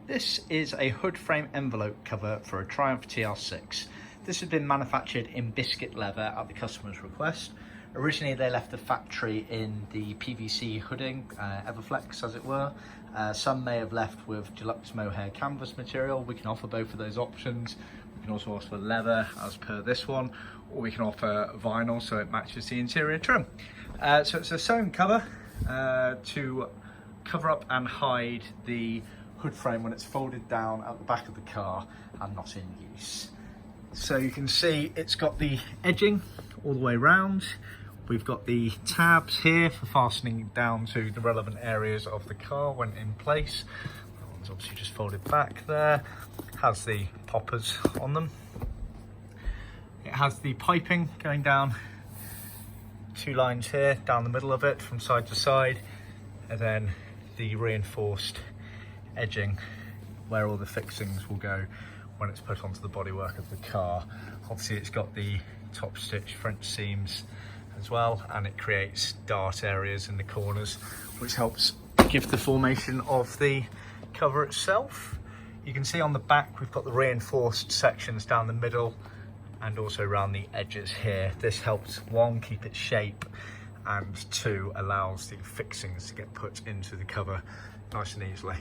This is a hood frame envelope cover for a Triumph TR6. This has been manufactured in biscuit leather at the customer's request. Originally they left the factory in the PVC hooding, Everflex as it were. Some may have left with Deluxe Mohair canvas material. We can offer both of those options. We can also offer leather as per this one, or we can offer vinyl so it matches the interior trim. So it's a sewn cover to cover up and hide the hood frame when it's folded down at the back of the car and not in use. So you can see it's got the edging all the way round. We've got the tabs here for fastening down to the relevant areas of the car when in place. That one's obviously just folded back there. Has the poppers on them. It has the piping going down 2 lines here down the middle of it from side to side, and then the reinforced edging where all the fixings will go when it's put onto the bodywork of the car. Obviously it's got the top stitch French seams as well, and it creates dart areas in the corners which helps give the formation of the cover itself. You can see on the back we've got the reinforced sections down the middle and also around the edges here. This helps, 1, keep its shape, and 2, allows the fixings to get put into the cover nice and easily.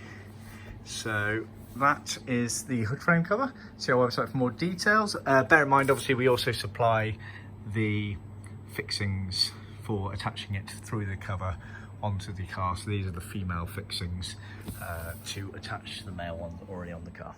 So that is the hood frame cover. See our website for more details. Bear in mind, obviously, we also supply the fixings for attaching it through the cover onto the car. So these are the female fixings to attach the male ones already on the car.